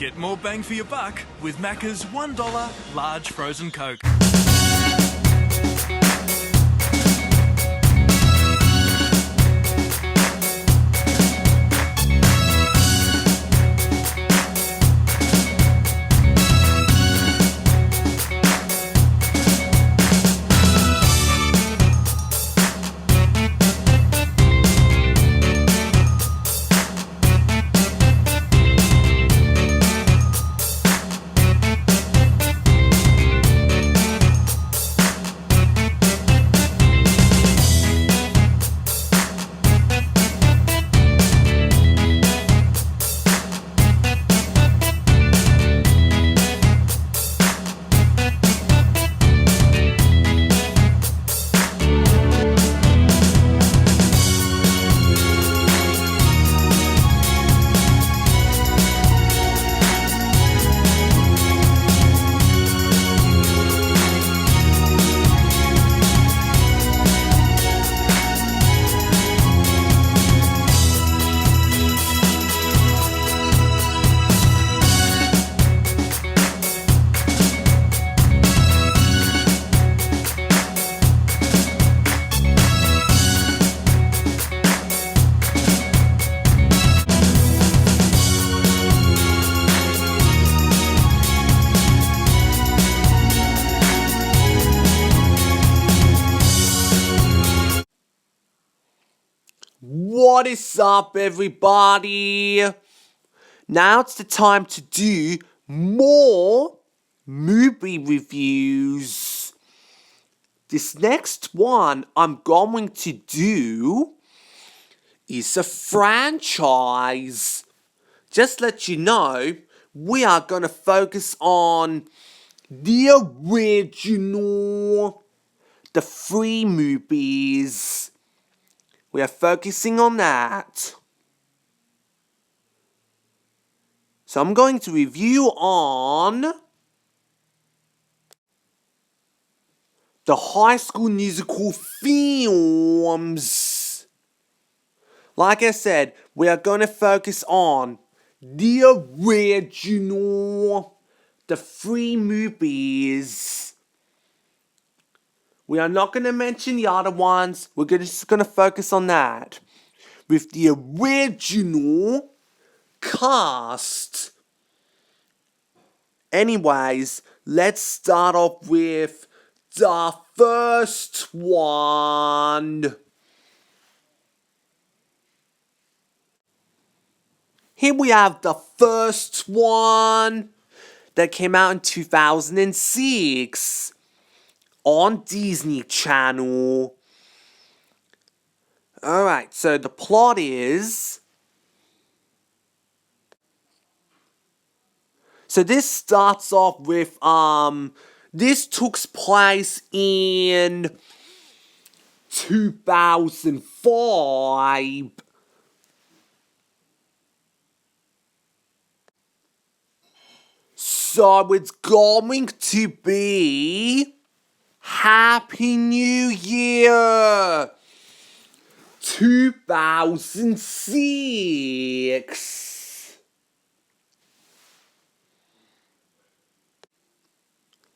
Get more bang for your buck with Macca's $1 large frozen Coke. What is up, everybody? Now it's the time to do more movie reviews. This next one I'm going to do is a franchise. Just let you know, we are going to focus on the original, the 3 movies. We are focusing on that. So I'm going to review on the High School Musical films. Like I said, we are going to focus on the original, the 3 movies. We are not going to mention the other ones. We're just going to focus on that. With the original cast. Anyways, let's start off with the first one. Here we have the first one that came out in 2006 on Disney Channel. Alright, so the plot is... So this starts off with, this took place in 2005. So it's going to be Happy New Year 2006.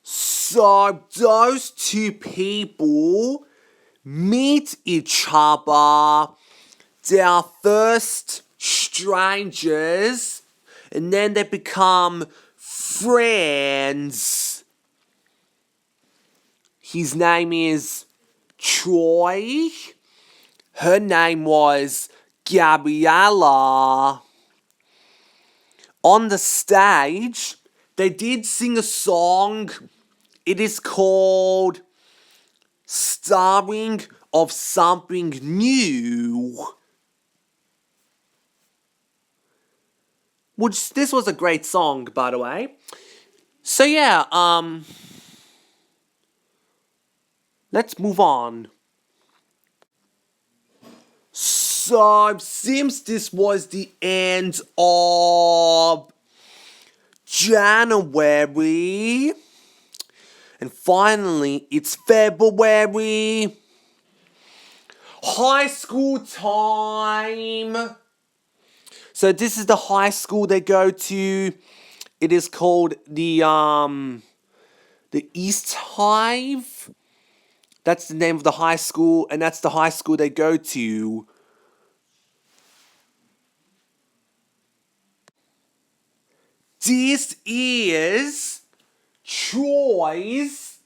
So those 2 people meet each other. They are first strangers, and then they become friends. His name is Troy. Her name was Gabriella. On the stage, they did sing a song. It is called Starring of Something New. Which, this was a great song, by the way. So yeah, let's move on. So, since this was the end of January, and finally it's February, high school time. So this is the high school they go to. It is called the East Hive. That's the name of the high school, and that's the high school they go to. This is Troy's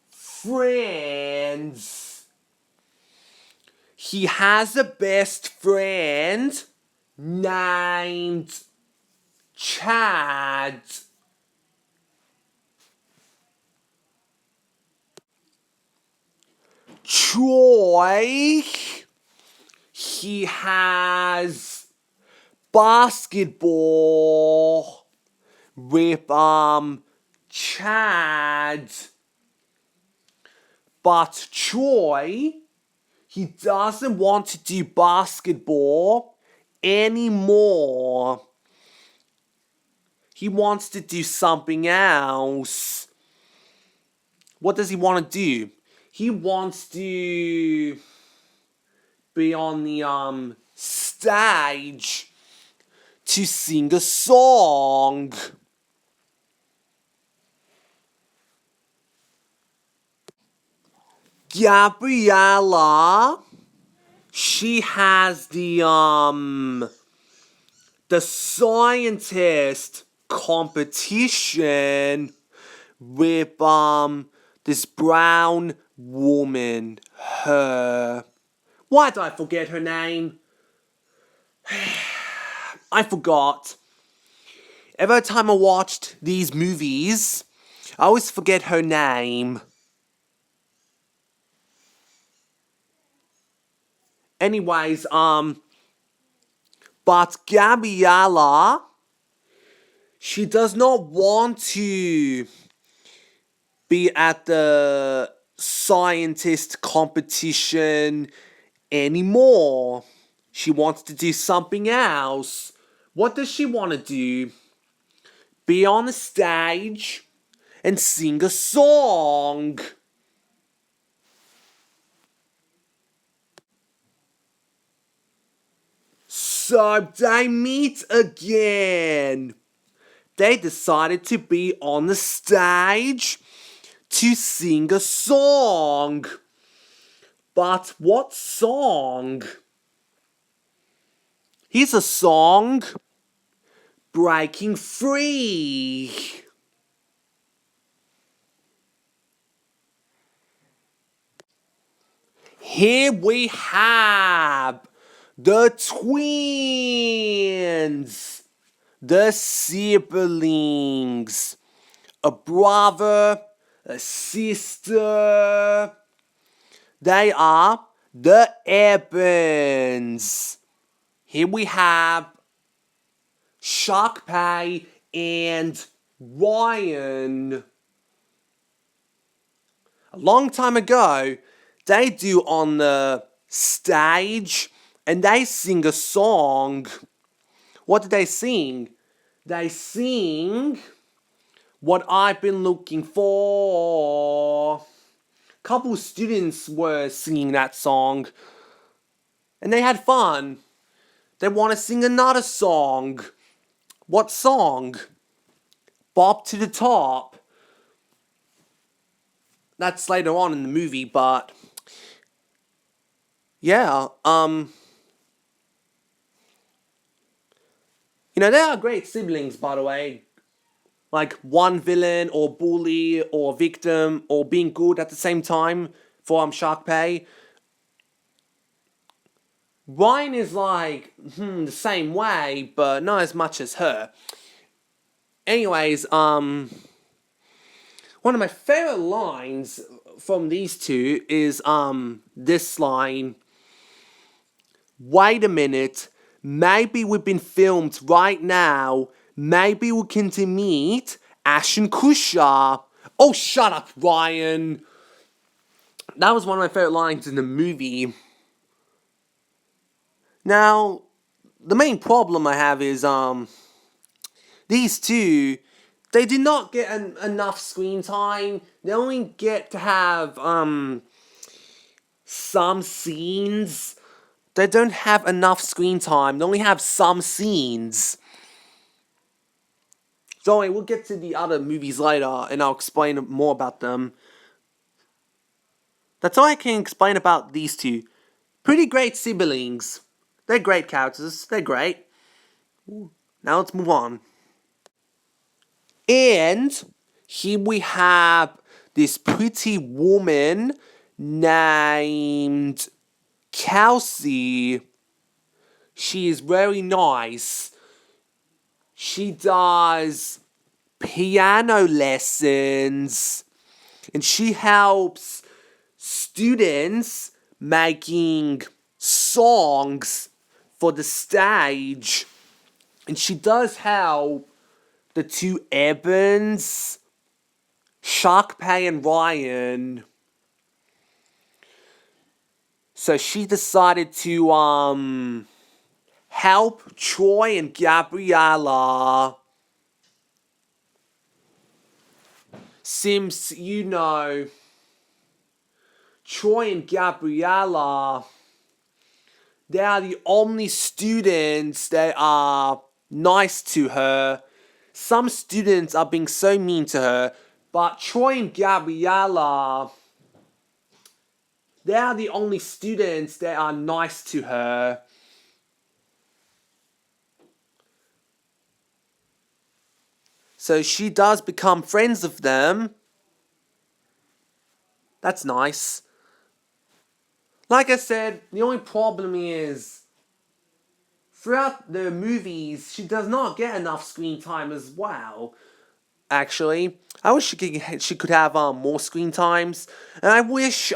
friends. He has a best friend named Chad. Troy, he has basketball with Chad. But Troy, he doesn't want to do basketball anymore. He wants to do something else. What does he want to do? He wants to be on the stage to sing a song. Gabriella, she has the scientist competition with this brown woman. Why did I forget her name? I forgot. Every time I watched these movies, I always forget her name. Anyways, but Gabriella, she does not want to be at the scientist competition anymore. She wants to do something else. What does she want to do? Be on the stage and sing a song. So they meet again. They decided to be on the stage to sing a song. But what song? Here's a song, Breaking Free. Here we have the twins, the siblings, a brother, a sister. They are the Evans. Here we have Sharkpay and Ryan. A long time ago, they do on the stage and they sing a song. What did they sing? They sing What I've Been Looking For. A couple students were singing that song and they had fun. They want to sing another song. What song? Bop to the Top. That's later on in the movie, but yeah, they are great siblings, by the way. Like one villain or bully or victim or being good at the same time for Sharkpay. Ryan is like the same way, but not as much as her. Anyways, one of my favorite lines from these two is this line. Wait a minute, maybe we've been filmed right now. Maybe we can meet Ash and Kusha. Oh, shut up, Ryan. That was one of my favorite lines in the movie. Now, the main problem I have is these two, they did not get enough screen time. They only get to have some scenes. They don't have enough screen time. They only have some scenes. Don't worry, we'll get to the other movies later, and I'll explain more about them. That's all I can explain about these two. Pretty great siblings. They're great characters. They're great. Now let's move on. And here we have this pretty woman named Kelsey. She is very nice. She does piano lessons and she helps students making songs for the stage. And she does help the two Evans, Sharkpay and Ryan. So she decided to help Troy and Gabriella. Since, Troy and Gabriella, they are the only students that are nice to her. Some students are being so mean to her, but Troy and Gabriella, they are the only students that are nice to her. So she does become friends with them. That's nice. Like I said, the only problem is, throughout the movies, she does not get enough screen time as well. Actually, I wish she could have more screen times, and I wish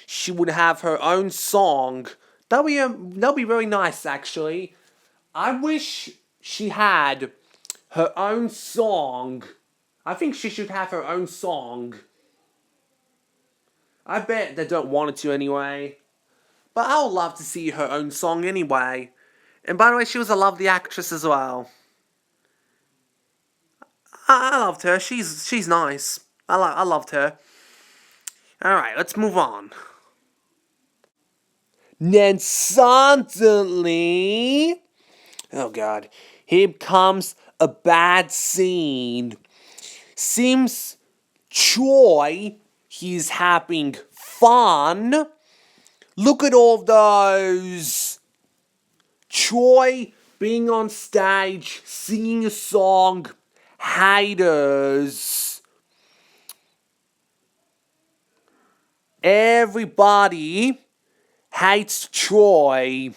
she would have her own song. That'll be very nice. Actually, I wish she had her own song. I think she should have her own song. I bet they don't want it to anyway. But I would love to see her own song anyway. And by the way, she was a lovely actress as well. I loved her. She's nice. I loved her. Alright, let's move on. Then suddenly, oh god, here comes a bad scene. Seems Troy, he's having fun. Look at all those. Troy being on stage, singing a song. Haters. Everybody hates Troy.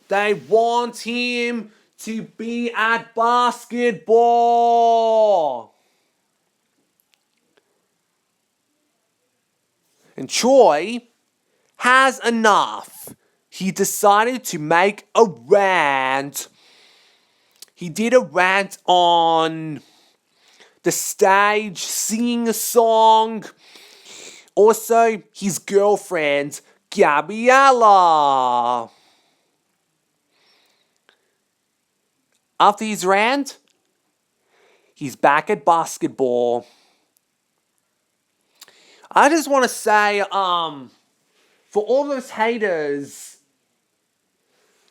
They want him to be at basketball. And Troy has enough. He decided to make a rant. He did a rant on the stage, singing a song. Also, his girlfriend, Gabriella. After his rant, he's back at basketball. I just want to say, for all those haters,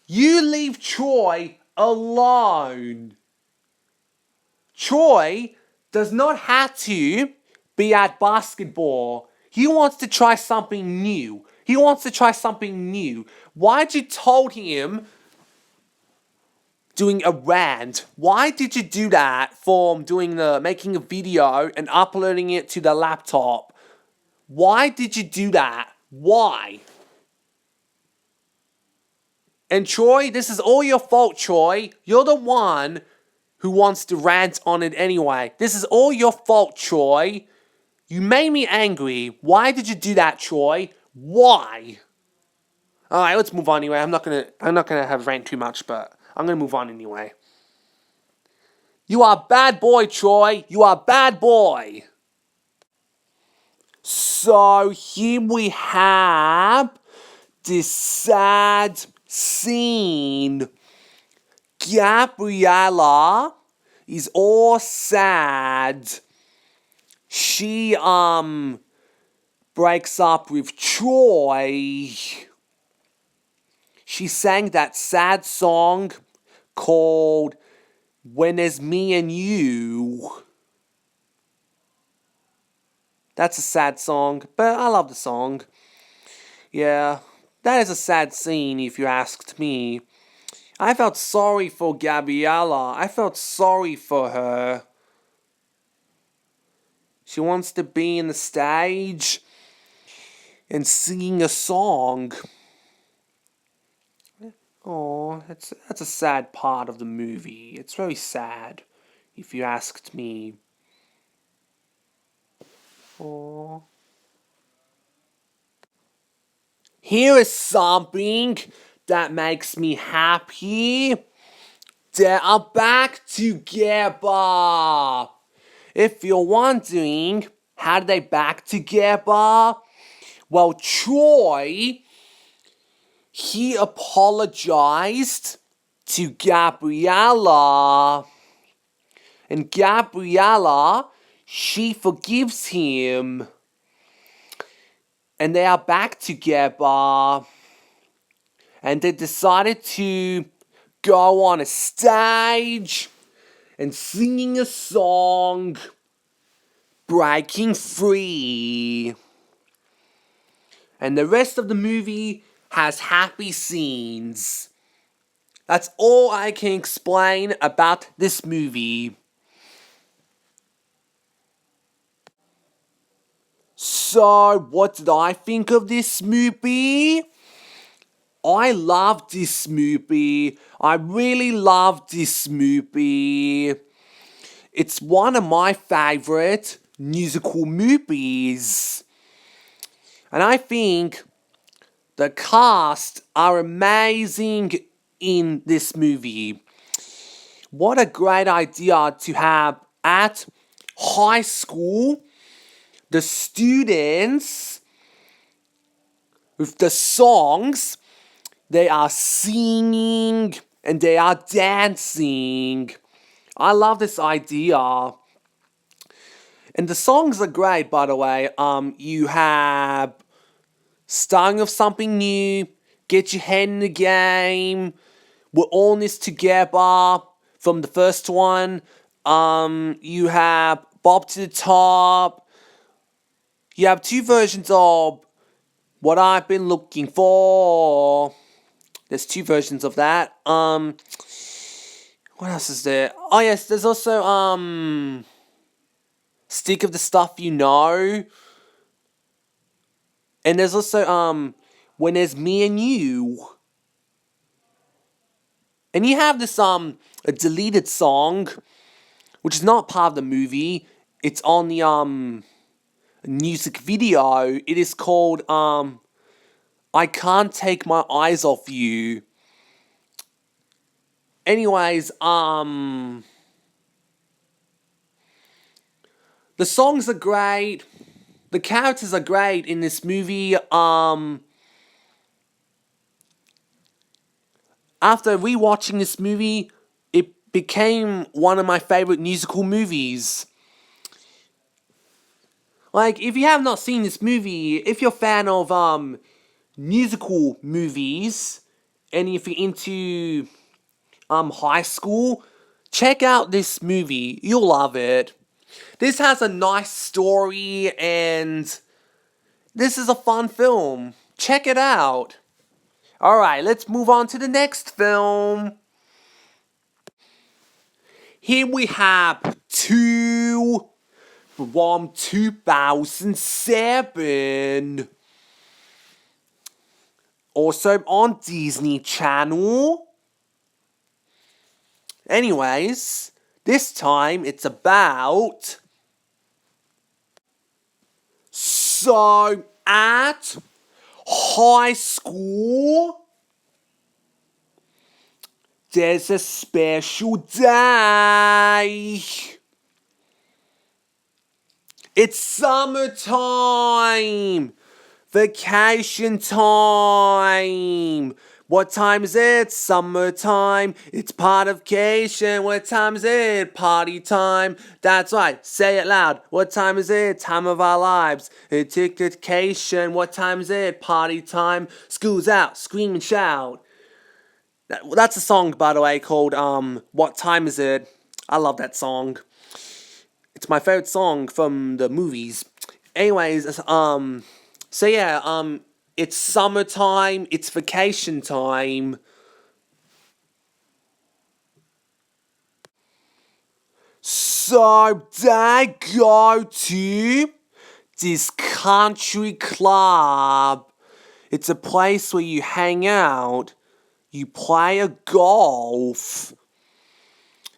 you leave Troy alone. Troy does not have to be at basketball. He wants to try something new. Why'd you told him doing a rant? Why did you do that for making a video and uploading it to the laptop? Why did you do that? Why? And Troy, this is all your fault, Troy. You're the one who wants to rant on it anyway. This is all your fault, Troy. You made me angry. Why did you do that, Troy? Why? Alright, let's move on anyway. I'm not gonna have rant too much, but I'm gonna move on anyway. You are a bad boy, Troy. You are a bad boy. So here we have this sad scene. Gabriella is all sad. She breaks up with Troy. She sang that sad song called When There's Me and You. That's a sad song, but I love the song. Yeah, that is a sad scene if you asked me. I felt sorry for Gabriella. I felt sorry for her. She wants to be in the stage and singing a song. Oh, that's a sad part of the movie. It's very sad, if you asked me. Oh. Here is something that makes me happy. They are back together. If you're wondering, how did they back together? Well, Troy, he apologized to Gabriella. And Gabriella, she forgives him. And they are back together. And they decided to go on a stage and singing a song, Breaking Free. And the rest of the movie has happy scenes. That's all I can explain about this movie. So, what did I think of this movie? I love this movie. I really love this movie. It's one of my favorite musical movies. And I think the cast are amazing in this movie. What a great idea to have at high school the students with the songs, they are singing and they are dancing. I love this idea. And the songs are great, by the way. You have Starting of Something New, Get Your Head in the Game, We're All in This Together from the first one. You have Bob to the Top. You have two versions of What I've Been Looking For. There's two versions of that. What else is there? Oh yes, there's also Stick of the Stuff You Know. And there's also When There's Me and You. And you have this a deleted song, which is not part of the movie. It's on the music video. It is called I Can't Take My Eyes Off You. Anyways, the songs are great. The characters are great in this movie. After rewatching this movie, it became one of my favorite musical movies. Like, if you have not seen this movie, if you're a fan of musical movies, and if you're into high school, check out this movie. You'll love it. This has a nice story and this is a fun film. Check it out. Alright, let's move on to the next film. Here we have two from 2007. Also on Disney Channel. Anyways, this time it's about... So, at high school, there's a special day. It's summertime. Vacation time. What time is it? Summertime. It's part of vacation. What time is it? Party time. That's right. Say it loud. What time is it? Time of our lives. It's vacation. What time is it? Party time. School's out. Scream and shout. That's a song, by the way, called What Time Is It? I love that song. It's my favorite song from the movies. Anyways, so yeah, it's summertime, it's vacation time. So they go to this country club. It's a place where you hang out, you play a golf,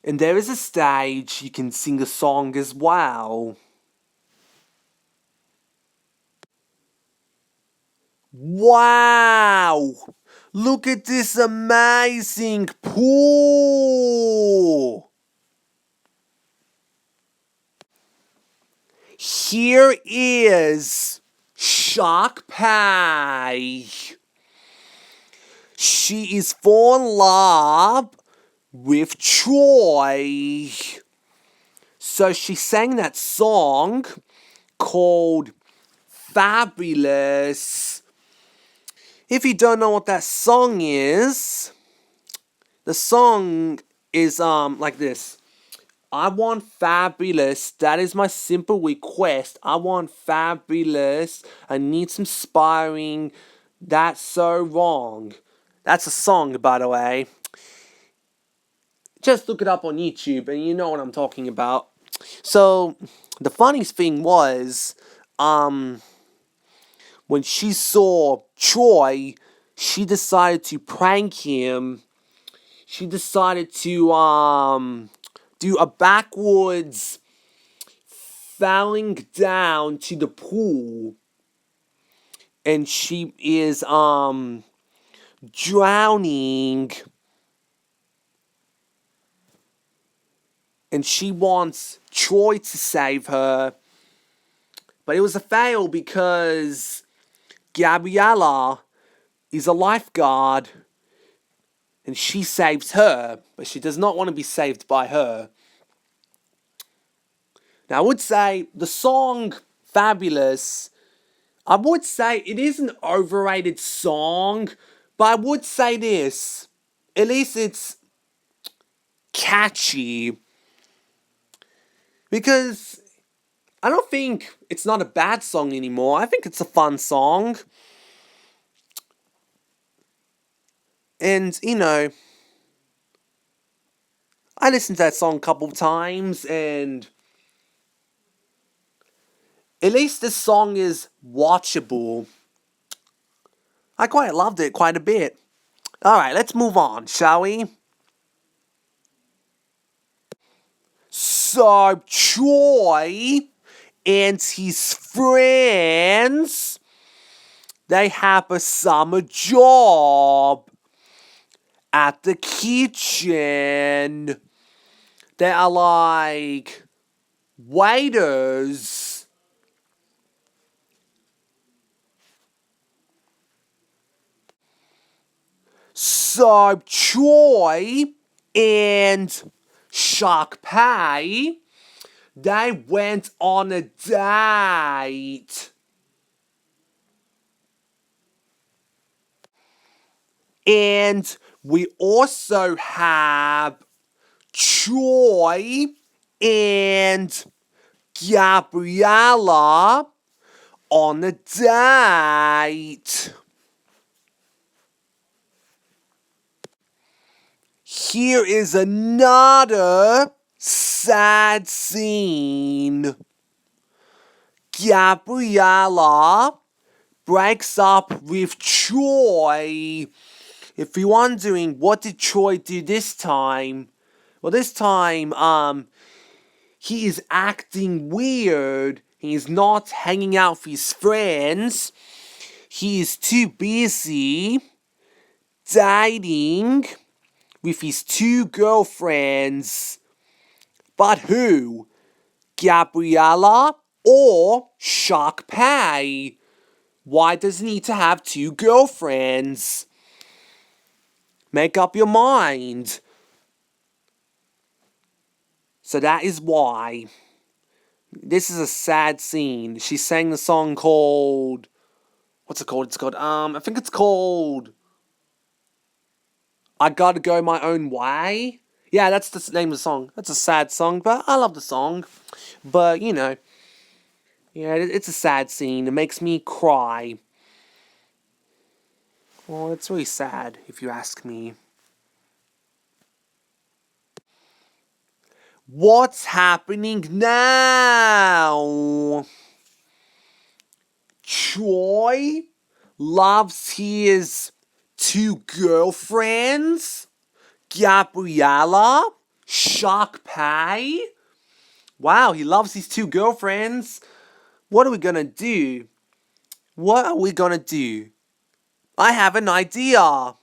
and there is a stage you can sing a song as well. Wow! Look at this amazing pool! Here is Shark Pie. She is for love with Troy. So she sang that song called Fabulous. If you don't know what that song is, the song is like this. I want fabulous. That is my simple request. I want fabulous. I need some sparring. That's so wrong. That's a song, by the way. Just look it up on YouTube and you know what I'm talking about. So, the funniest thing was, when she saw Troy, she decided to prank him. She decided to, do a backwards falling down to the pool. And she is, drowning. And she wants Troy to save her. But it was a fail because Gabriella is a lifeguard. And she saves her, but she does not want to be saved by her. Now, I would say the song Fabulous, I would say it is an overrated song, but I would say this. At least it's catchy. Because I don't think it's not a bad song anymore. I think it's a fun song. And, you know, I listened to that song a couple times, and at least this song is watchable. I quite loved it quite a bit. Alright, let's move on, shall we? So, Troy and his friends, they have a summer job at the kitchen. They are like waiters. So Troy and Shark Pie, they went on a date. And we also have Troy and Gabriella on a date. Here is another sad scene. Gabriella breaks up with Troy. If you're wondering, what did Troy do this time? Well, this time, he is acting weird. He is not hanging out with his friends. He is too busy dating with his two girlfriends. But who? Gabriella or Shark Pie? Why does he need to have two girlfriends? Make up your mind. So that is why. This is a sad scene. She sang the song called... What's it called? I think it's called... I gotta go my own way. Yeah, that's the name of the song. That's a sad song, but I love the song. But, yeah, it's a sad scene. It makes me cry. Well, it's really sad, if you ask me. What's happening now? Troy loves his two girlfriends, Gabriella, Shark Pay. Wow, he loves his two girlfriends. What are we gonna do? What are we gonna do? I have an idea.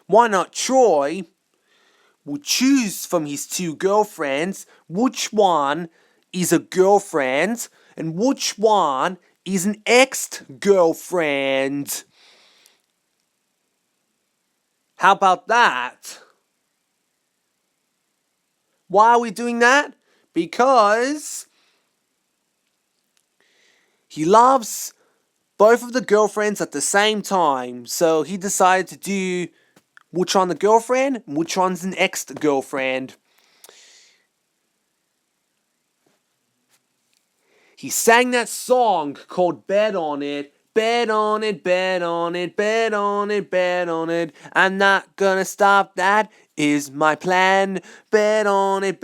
Why not Troy will choose from his two girlfriends which one is a girlfriend and which one is an ex-girlfriend. How about that? Why are we doing that? Because he loves both of the girlfriends at the same time. So he decided to do which one's the girlfriend and which one's an ex-girlfriend. He sang that song called Bet on It. Bet on it, bet on it, bet on it, bet on it. I'm not gonna stop, that is my plan. Bet on it,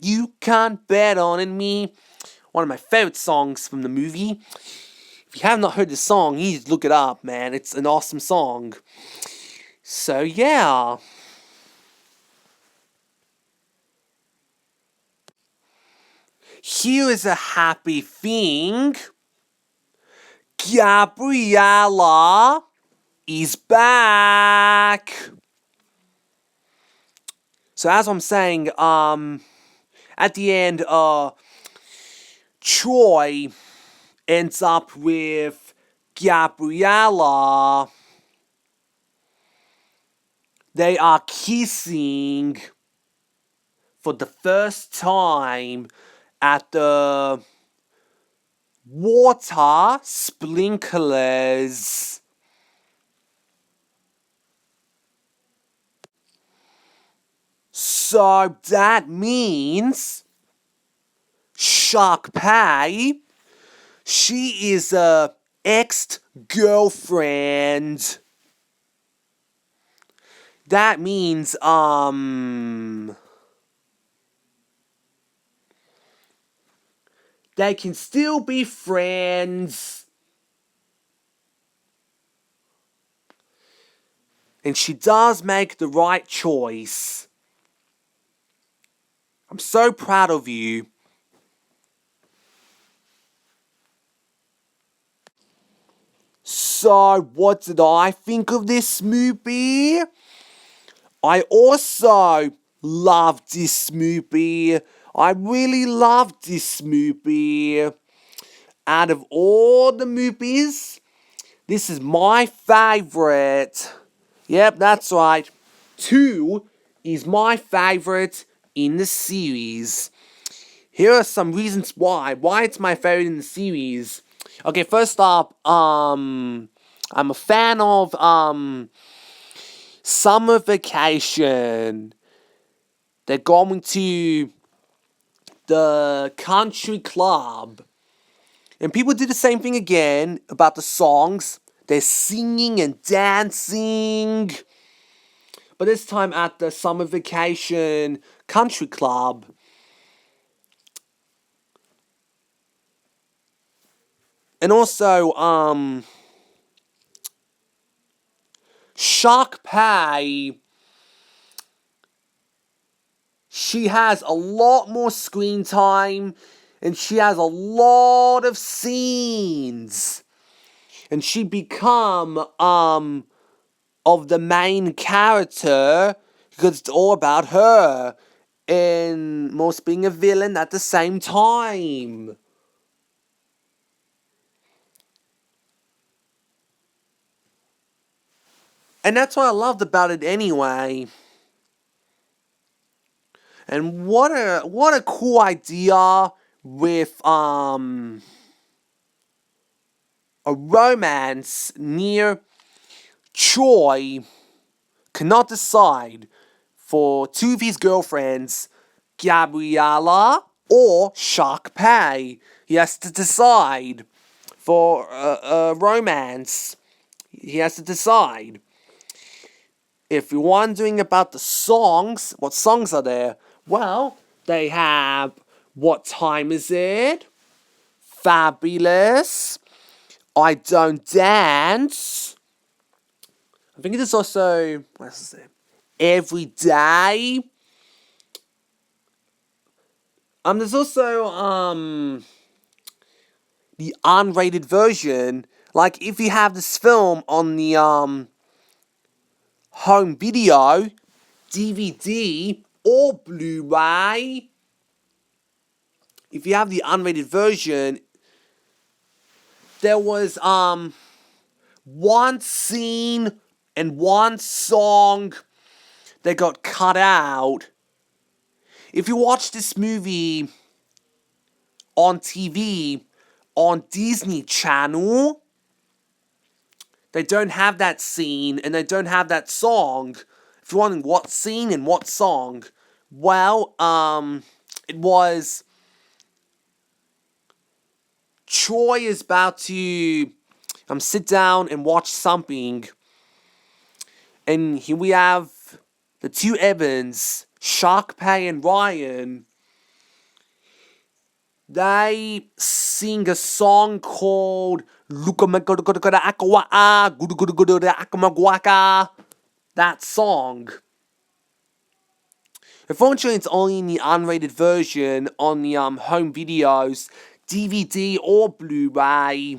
you can't bet on it, me. One of my favorite songs from the movie. If you have not heard the song, you need to look it up, man. It's an awesome song. So, yeah. Here is a happy thing. Gabriella is back. So as I'm saying, at the end, Troy ends up with Gabriella. They are kissing for the first time at the water sprinklers. So that means Shark Pay, she is a ex-girlfriend. That means, they can still be friends. And she does make the right choice. I'm so proud of you. So, what did I think of this movie? I also loved this movie. I really loved this movie. Out of all the movies, this is my favorite. Yep, that's right. 2 is my favorite in the series. Here are some reasons why it's my favorite in the series. Okay, first up, I'm a fan of Summer Vacation. They're going to the country club. And people do the same thing again about the songs. They're singing and dancing. But this time at the Summer Vacation country club. And also, Shark Pay, she has a lot more screen time and she has a lot of scenes. And she become of the main character because it's all about her and most being a villain at the same time. And that's what I loved about it anyway. And what a cool idea with a romance near Troy cannot decide for two of his girlfriends, Gabriella or Shark-Pei. He has to decide for a romance. He has to decide. If you're wondering about the songs, what songs are there? Well, they have What Time Is It? Fabulous. I Don't Dance. I think there's also, what else is there? Every Day. There's also, the unrated version. Like, if you have this film on the, home video, DVD, or Blu-ray, if you have the unrated version, there was, one scene and one song that got cut out. If you watch this movie on TV, on Disney Channel, they don't have that scene and they don't have that song. If you're wondering what scene and what song, well, it was Troy is about to sit down and watch something, and here we have the two Evans, Shark-Pei and Ryan. They sing a song called that song. Unfortunately, it's only in the unrated version on the home videos, DVD or Blu-ray.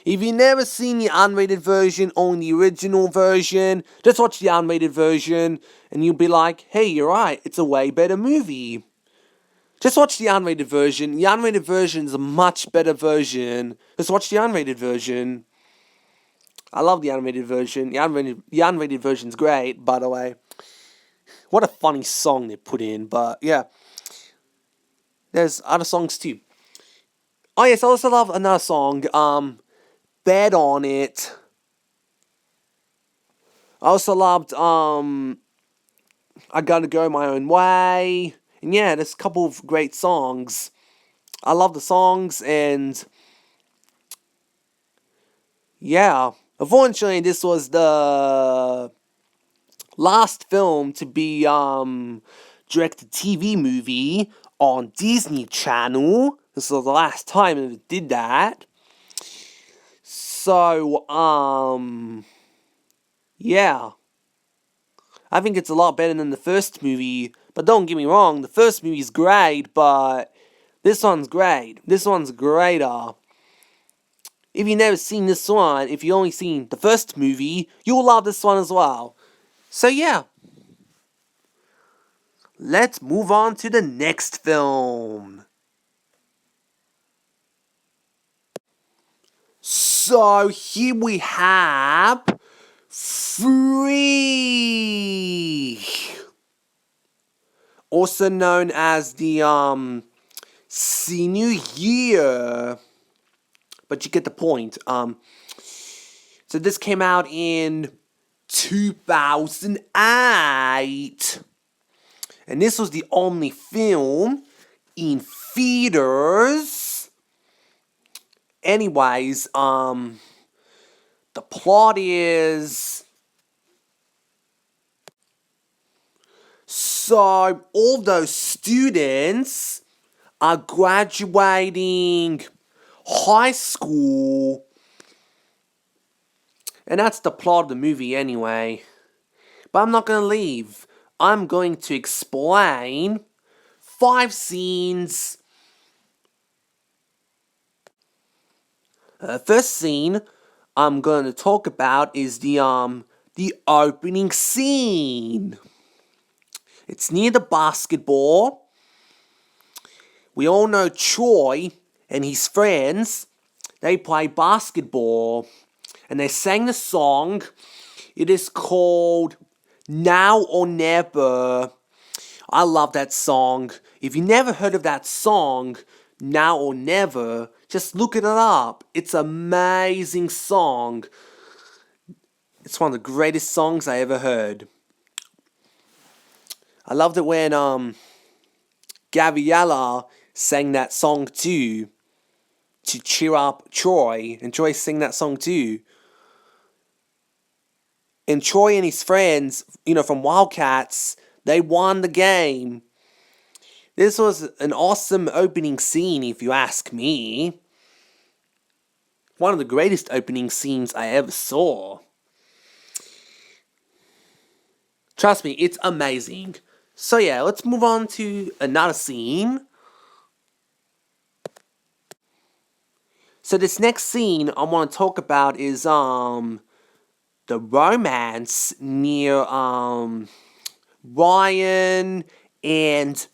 If you've never seen the unrated version or the original version, just watch the unrated version and you'll be like, hey, you're right, it's a way better movie. Just watch the unrated version. The unrated version is a much better version. Just watch the unrated version. I love the unrated version. The unrated version's great, by the way. What a funny song they put in, but yeah. There's other songs too. Oh yes, I also love another song, Bet on It. I also loved, I Gotta Go My Own Way. And yeah, there's a couple of great songs. I love the songs, and yeah. Unfortunately, this was the last film to be direct-to-TV movie on Disney Channel. This was the last time it did that. So, yeah. I think it's a lot better than the first movie. But don't get me wrong, the first movie's great, but this one's great. This one's greater. If you've never seen this one, if you've only seen the first movie, you'll love this one as well. So yeah. Let's move on to the next film. So here we have Free, also known as the senior year, but you get the point. So this came out in 2008, and this was the only film in theaters. Anyways, the plot is, so all those students are graduating high school, and that's the plot of the movie anyway. But I'm not gonna leave. I'm going to explain 5 scenes. First scene I'm going to talk about is the opening scene. It's near the basketball. We all know Troy and his friends. They play basketball, and they sang the song. It is called Now or Never. I love that song. If you never heard of that song, Now or Never, just look it up. It's an amazing song. It's one of the greatest songs I ever heard. I loved it when Gabriella sang that song too, to cheer up Troy, and Troy sang that song too. And Troy and his friends, from Wildcats, they won the game. This was an awesome opening scene, if you ask me. One of the greatest opening scenes I ever saw. Trust me, it's amazing. So yeah, let's move on to another scene. So this next scene I want to talk about is the romance near Ryan and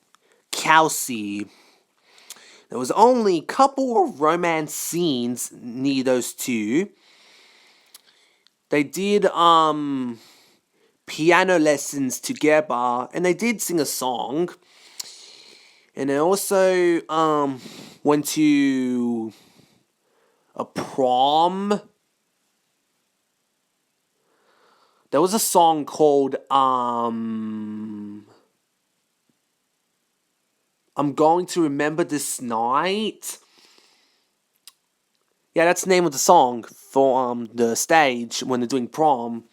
Kelsey. There was only a couple of romance scenes near those two. They did piano lessons together, and they did sing a song. And they also went to a prom. There was a song called I'm Going to Remember This Night. Yeah, that's the name of the song for the stage when they're doing prom.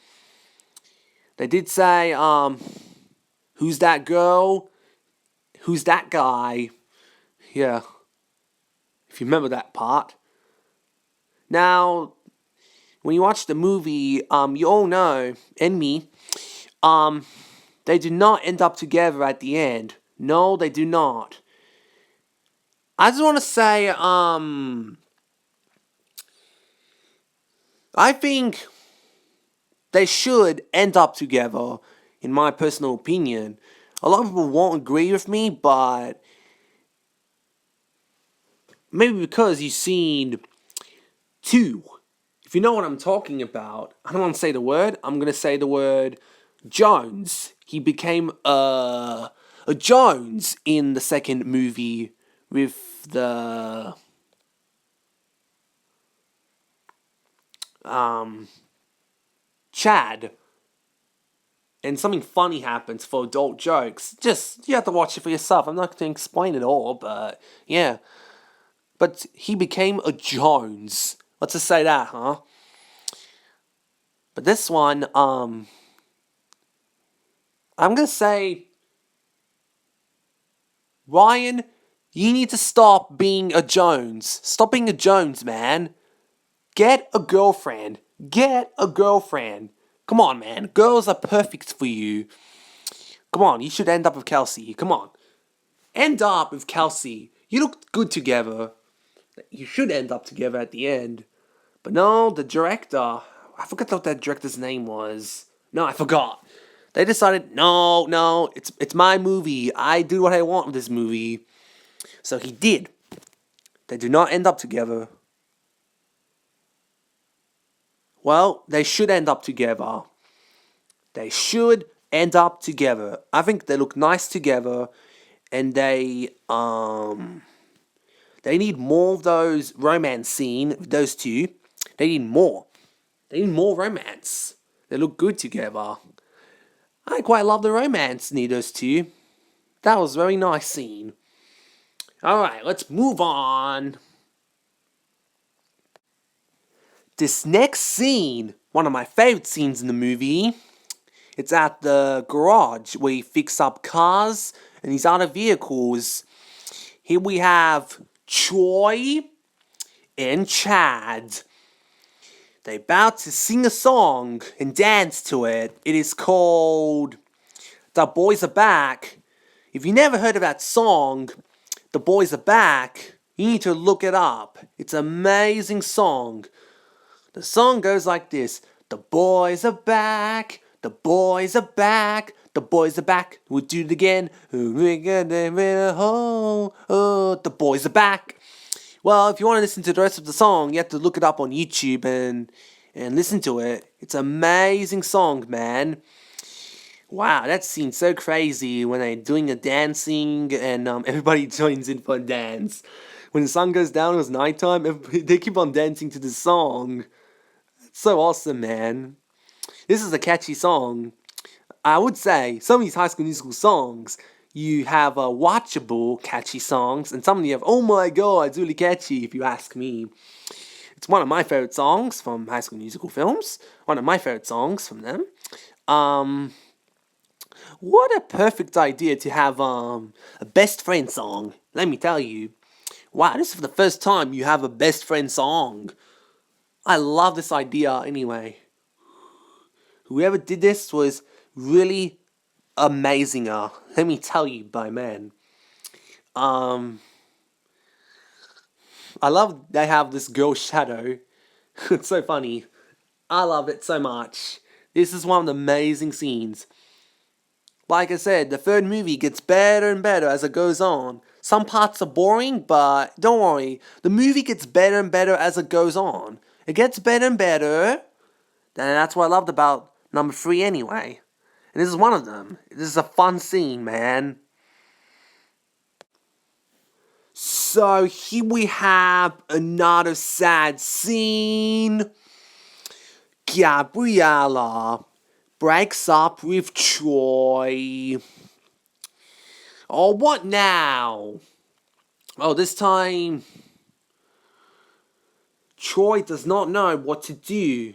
They did say, who's that girl? Who's that guy? Yeah, if you remember that part. Now, when you watch the movie, you all know, and me, they do not end up together at the end. No, they do not. I just want to say, I think they should end up together, in my personal opinion. A lot of people won't agree with me, but maybe because you've seen two. If you know what I'm talking about, I don't want to say the word. I'm going to say the word Jones. He became a Jones in the second movie with the Chad. And something funny happens for adult jokes. Just, you have to watch it for yourself. I'm not going to explain it all, but yeah. But he became a Jones. Let's just say that, huh? But this one, I'm gonna say, Ryan, you need to stop being a Jones. Stop being a Jones, man. Get a girlfriend. Get a girlfriend. Come on, man. Girls are perfect for you. Come on, you should end up with Kelsey. Come on. End up with Kelsey. You look good together. You should end up together at the end. But no, the director, I forgot what that director's name was. No, I forgot. They decided, no, it's my movie. I do what I want with this movie. So he did. They do not end up together. Well, they should end up together. They should end up together. I think they look nice together, and they need more of those romance scene with those two. They need more. They need more romance. They look good together. I quite love the romance near those two. That was a very nice scene. Alright, let's move on. This next scene, one of my favorite scenes in the movie, it's at the garage where he fixes up cars and these other vehicles. Here we have Troy and Chad. They're about to sing a song and dance to it. It is called The Boys Are Back. If you never heard of that song, The Boys Are Back, you need to look it up. It's an amazing song. The song goes like this. The boys are back. The boys are back. The boys are back. We'll do it again. Oh, the boys are back. Well, if you want to listen to the rest of the song, you have to look it up on YouTube and listen to it. It's an amazing song, man. Wow, that scene's so crazy when they're doing a dancing and everybody joins in for a dance. When the sun goes down, it was nighttime, they keep on dancing to the song. It's so awesome, man. This is a catchy song. I would say some of these High School Musical songs, you have watchable, catchy songs, and some of you have, oh my god, it's really catchy, if you ask me. It's one of my favorite songs from High School Musical films. One of my favorite songs from them. What a perfect idea to have a best friend song. Let me tell you. Wow, this is for the first time you have a best friend song. I love this idea anyway. Whoever did this was really amazinger. Let me tell you, by man. I love they have this girl Shadow. It's so funny. I love it so much. This is one of the amazing scenes. Like I said, the third movie gets better and better as it goes on. Some parts are boring, but don't worry. The movie gets better and better as it goes on. It gets better and better. And that's what I loved about number 3 anyway. And this is one of them. This is a fun scene, man. So here we have another sad scene. Gabriella breaks up with Troy. Oh, what now? Oh, this time Troy does not know what to do.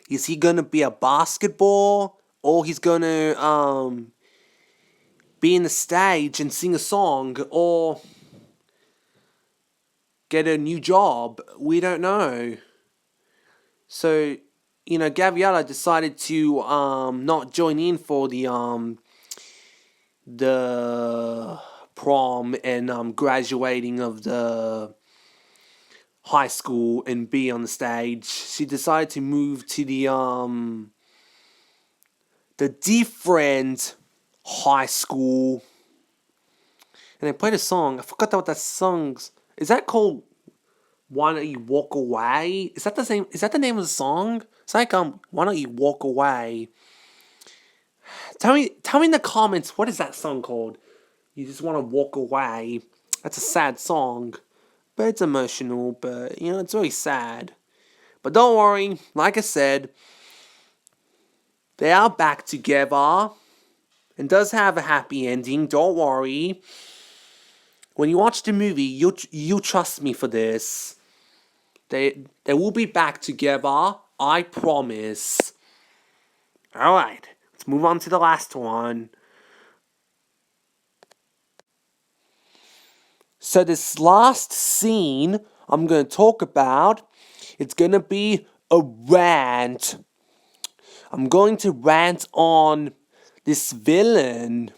Is he gonna be a basketball? Or he's gonna be in the stage and sing a song? Or get a new job? We don't know. So, Gabriella decided to not join in for the prom and graduating of the high school and be on the stage. She decided to move to the different high school, and they played a song. I forgot what that song's. Is that called "Why Don't You Walk Away"? Is that the same? Is that the name of the song? It's like "Why Don't You Walk Away." Tell me in the comments, what is that song called? You just want to walk away. That's a sad song, but it's emotional. But it's really sad. But don't worry, like I said, they are back together, and does have a happy ending. Don't worry. When you watch the movie, you'll trust me for this. They will be back together. I promise. All right, let's move on to the last one. So this last scene I'm going to talk about, it's going to be a rant. I'm going to rant on this villain.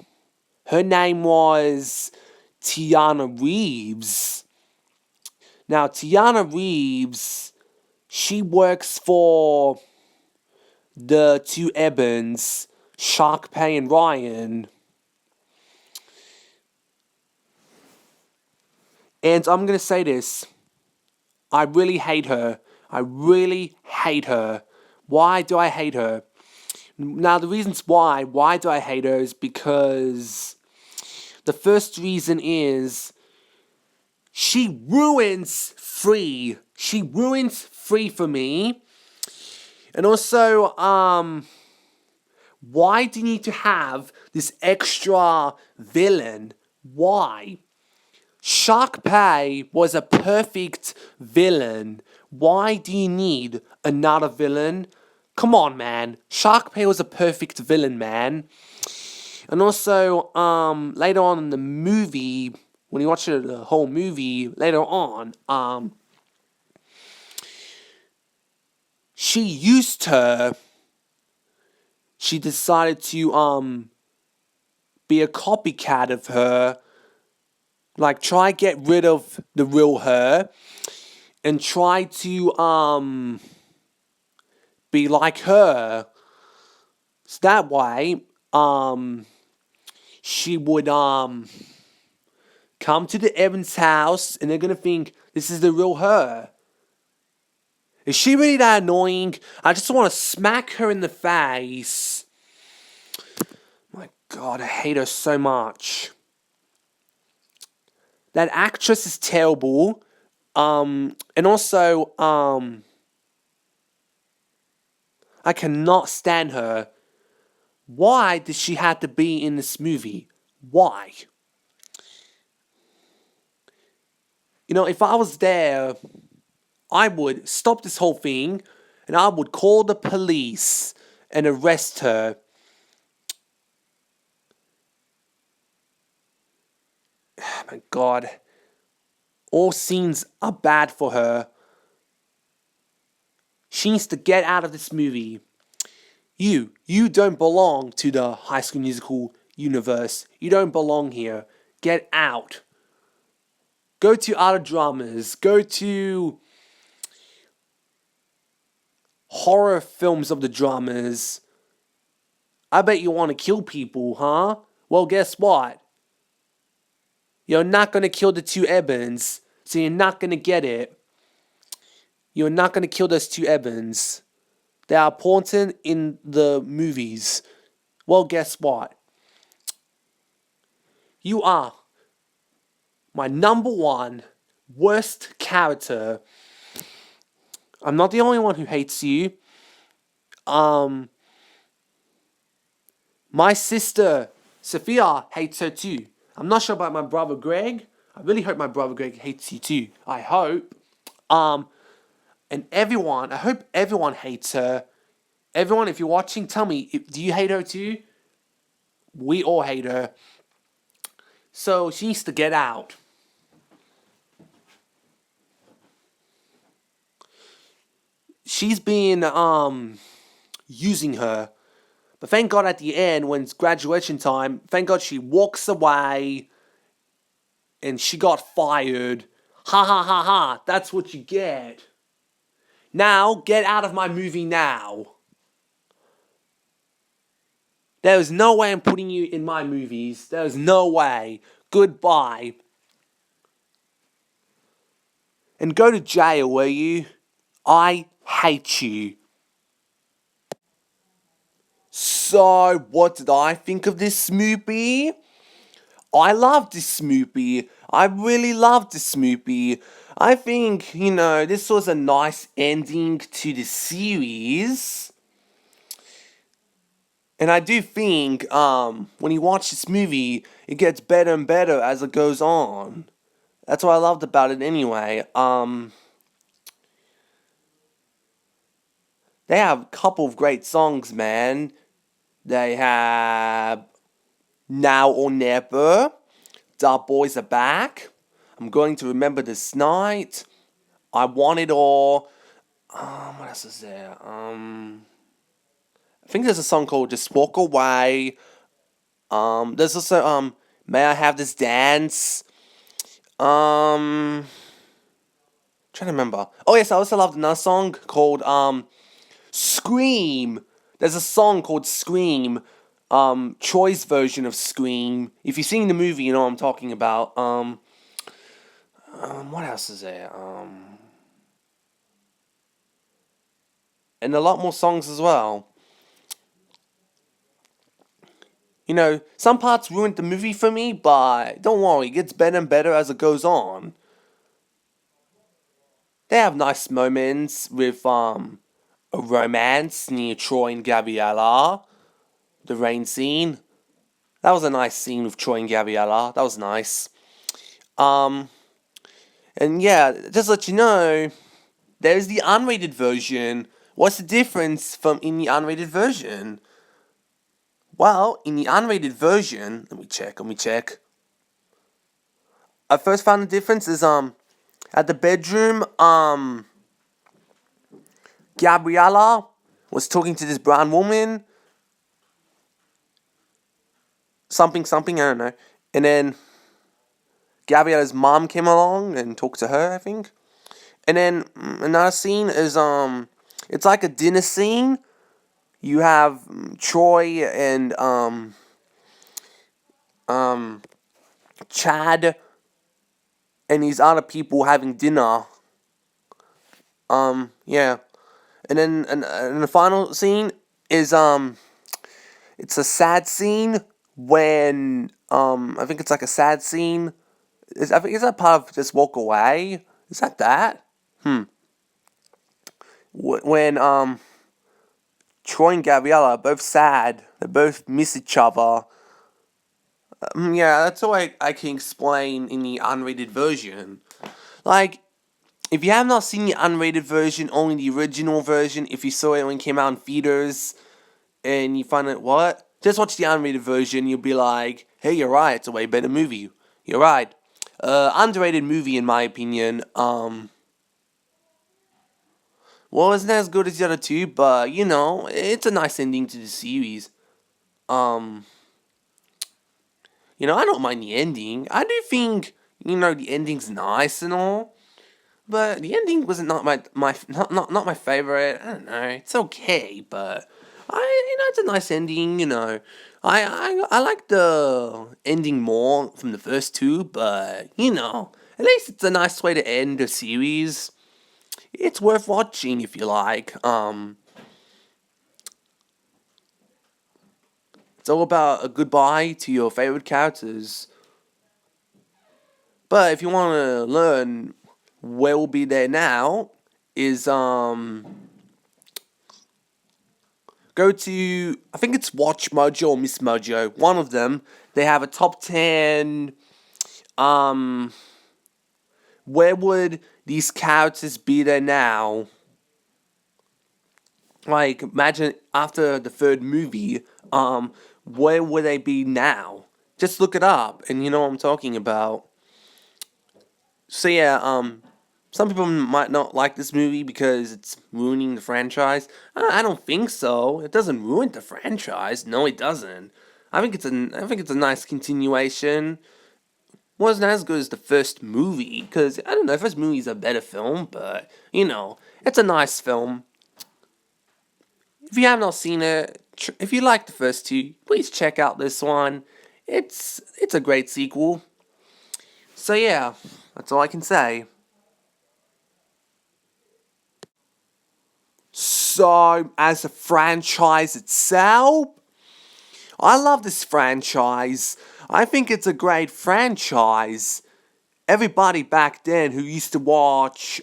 Her name was Tiana Reeves. Now, Tiana Reeves, she works for the two Ebons, Sharkpay and Ryan. And I'm going to say this. I really hate her. I really hate her. Why do I hate her? Now, the reasons why do I hate her is because the first reason is she ruins Free. She ruins Free for me. And also, why do you need to have this extra villain? Why? Sharkpay was a perfect villain. Why do you need another villain? Come on, man. Sharkpay was a perfect villain, man. And also, later on in the movie, when you watch the whole movie, later on, she used her. She decided to, be a copycat of her. Like, try get rid of the real her. And try to, be like her. So that way, she would, come to the Evans house and they're gonna think this is the real her. Is she really that annoying? I just want to smack her in the face. My God, I hate her so much. That actress is terrible. And also, I cannot stand her. Why did she have to be in this movie? Why? You know, if I was there, I would stop this whole thing and I would call the police and arrest her. Oh my God. All scenes are bad for her. She needs to get out of this movie. You don't belong to the High School Musical universe. You don't belong here. Get out. Go to other dramas. Go to horror films of the dramas. I bet you want to kill people, huh? Well, guess what? You're not going to kill the two Evans, so you're not going to get it. You're not going to kill those two Evans. They are important in the movies. Well, guess what? You are my number one worst character. I'm not the only one who hates you. My sister, Sophia, hates her too. I'm not sure about my brother Greg. I really hope my brother Greg hates you too. I hope. And everyone, I hope everyone hates her. Everyone, if you're watching, tell me, do you hate her too? We all hate her. So she needs to get out. She's been using her. But thank God at the end, when it's graduation time, thank God she walks away and she got fired. Ha ha ha ha, that's what you get. Now, get out of my movie now. There is no way I'm putting you in my movies. There is no way. Goodbye. And go to jail, will you? I hate you. So, what did I think of this movie? I love this movie. I really love this movie. I think, this was a nice ending to the series. And I do think, when you watch this movie, it gets better and better as it goes on. That's what I loved about it anyway. They have a couple of great songs, man. They have Now or Never, The Boys Are Back, I'm Going to Remember This Night, I Want It All. What else is there? I think there's a song called Just Walk Away. There's also May I Have This Dance. Trying to remember. Oh yes, I also loved another song called Scream. There's a song called Scream. Troy's version of Scream. If you've seen the movie, you know what I'm talking about. What else is there? And a lot more songs as well. Some parts ruined the movie for me, but don't worry, it gets better and better as it goes on. They have nice moments with a romance near Troy and Gabriella. The rain scene. That was a nice scene with Troy and Gabriella. That was nice. And yeah, just to let you know, there's the unrated version. What's the difference from in the unrated version? Well, in the unrated version, let me check. I first found the difference is at the bedroom, Gabriella was talking to this brown woman. Something, I don't know. And then Gabriella's mom came along and talked to her, I think. And then another scene is it's like a dinner scene. You have Troy and Chad and these other people having dinner. Yeah. And then and the final scene is it's a sad scene when I think it's like a sad scene. I think is that part of Just Walk Away? Is that? When Troy and Gabriella are both sad. They both miss each other. Yeah, that's all I can explain in the unrated version. Like, if you have not seen the unrated version, only the original version, if you saw it when it came out in theaters, and you find out what? Just watch the unrated version, you'll be like, hey, you're right, it's a way better movie. You're right. Underrated movie in my opinion. Well, isn't as good as the other two, but you know, it's a nice ending to the series. Um, I don't mind the ending. I do think, the ending's nice and all, but the ending wasn't not not my favorite. I don't know. It's okay, but it's a nice ending. I like the ending more from the first two, but at least it's a nice way to end a series. It's worth watching if you like. It's all about a goodbye to your favorite characters. But if you want to learn where we'll be there now, is go to, I think it's Watch Mojo or Miss Mojo, one of them. They have a top 10. Where would these characters be there now? Like, imagine after the third movie, where would they be now? Just look it up, and you know what I'm talking about. So yeah, some people might not like this movie because it's ruining the franchise. I don't think so. It doesn't ruin the franchise. No, it doesn't. I think it's a nice continuation. Wasn't as good as the first movie because I don't know. The first movie's a better film, but it's a nice film. If you have not seen it, if you like the first two, please check out this one. It's a great sequel. So yeah, that's all I can say. So, as a franchise itself, I love this franchise. I think it's a great franchise. Everybody back then who used to watch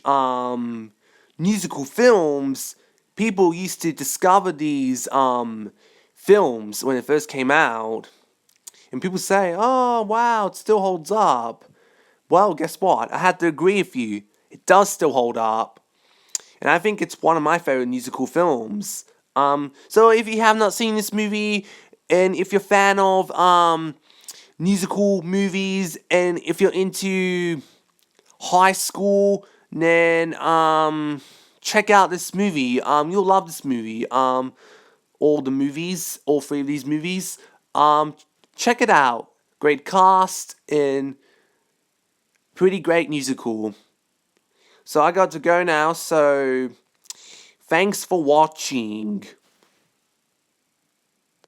musical films, people used to discover these films when it first came out. And people say, oh wow, it still holds up. Well, guess what? I had to agree with you. It does still hold up. And I think it's one of my favorite musical films. So if you have not seen this movie, and if you're a fan of musical movies, and if you're into high school, then check out this movie. You'll love this movie. All the movies, all three of these movies. Check it out. Great cast and pretty great musical. So I got to go now, so thanks for watching.